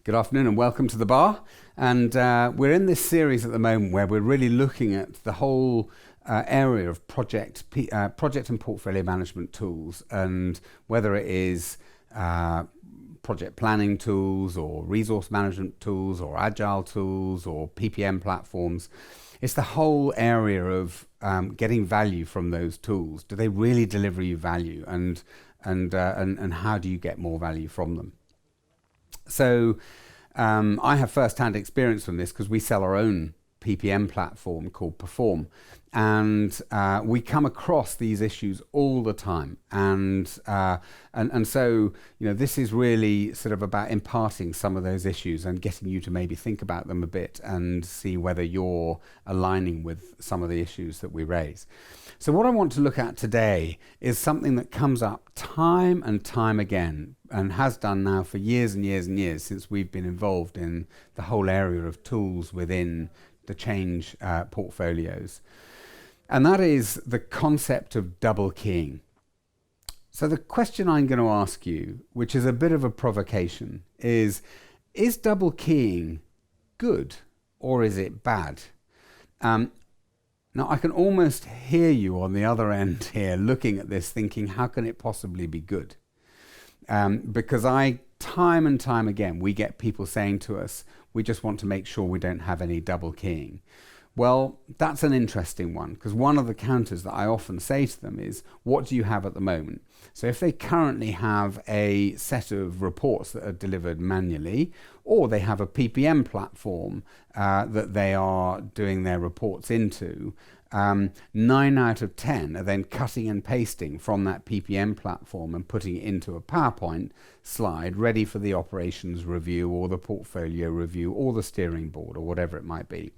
Good afternoon and welcome to the bar. And we're in this series at the moment where we're really looking at the whole area of project and portfolio management tools, and whether it is project planning tools or resource management tools or agile tools or PPM platforms. It's the whole area of getting value from those tools. Do they really deliver you value, and how do you get more value from them? So I have first-hand experience from this because we sell our own PPM platform called Perform, and we come across these issues all the time, and so this is really sort of about imparting some of those issues and getting you to maybe think about them a bit and see whether you're aligning with some of the issues that we raise. So what I want to look at today is something that comes up time and time again, and has done now for years and years and years since we've been involved in the whole area of tools within the change portfolios. And that is the concept of double keying. So the question I'm going to ask you, which is a bit of a provocation, is double keying good or is it bad? Now, I can almost hear you on the other end here looking at this thinking, how can it possibly be good? Because time and time again, we get people saying to us, we just want to make sure we don't have any double keying. Well, that's an interesting one, because one of the counters that I often say to them is, what do you have at the moment? So if they currently have a set of reports that are delivered manually, or they have a PPM platform that they are doing their reports into, 9 out of 10 are then cutting and pasting from that PPM platform and putting it into a PowerPoint slide ready for the operations review or the portfolio review or the steering board or whatever it might be.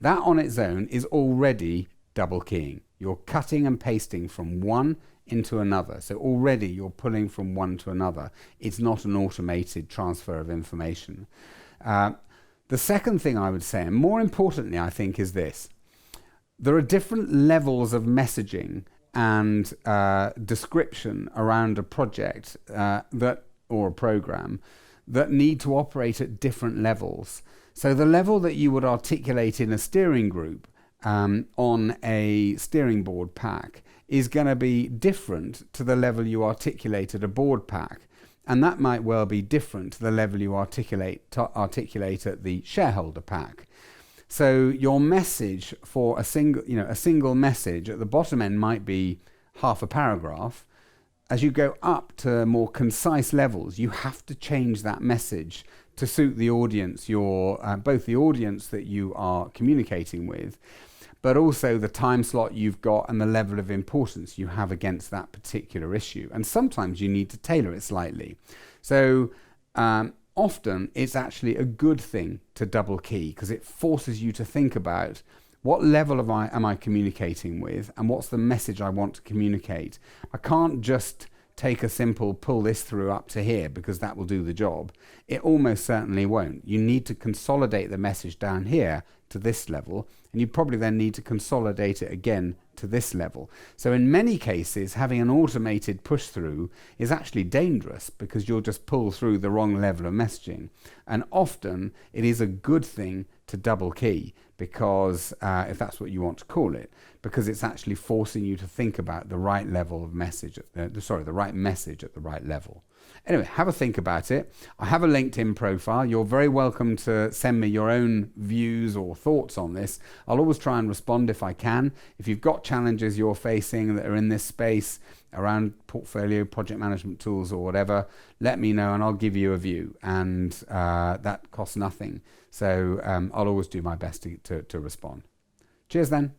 That on its own is already double keying. You're cutting and pasting from one into another. So already you're pulling from one to another. It's not an automated transfer of information. The second thing I would say, and more importantly I think, is this. There are different levels of messaging and description around a project or a program that need to operate at different levels. So the level that you would articulate in a steering group on a steering board pack is going to be different to the level you articulate at a board pack. And that might well be different to the level you articulate at the shareholder pack. So your message for a single message at the bottom end might be half a paragraph. As you go up to more concise levels, you have to change that message to suit the audience, both the audience that you are communicating with, but also the time slot you've got and the level of importance you have against that particular issue. And sometimes you need to tailor it slightly. So often it's actually a good thing to double key, because it forces you to think about what level am I communicating with, and what's the message I want to communicate. I can't just take a simple pull this through up to here because that will do the job. It almost certainly won't. You need to consolidate the message down here to this level, and you probably then need to consolidate it again to this level. So in many cases, having an automated push through is actually dangerous, because you'll just pull through the wrong level of messaging. And often it is a good thing to double key, because if that's what you want to call it, because it's actually forcing you to think about the right level of message, the right message at the right level. Anyway, have a think about it. I have a LinkedIn profile. You're very welcome to send me your own views or thoughts on this. I'll always try and respond if I can. If you've got challenges you're facing that are in this space around portfolio, project management tools or whatever, let me know and I'll give you a view. And that costs nothing. So I'll always do my best to respond. Cheers then.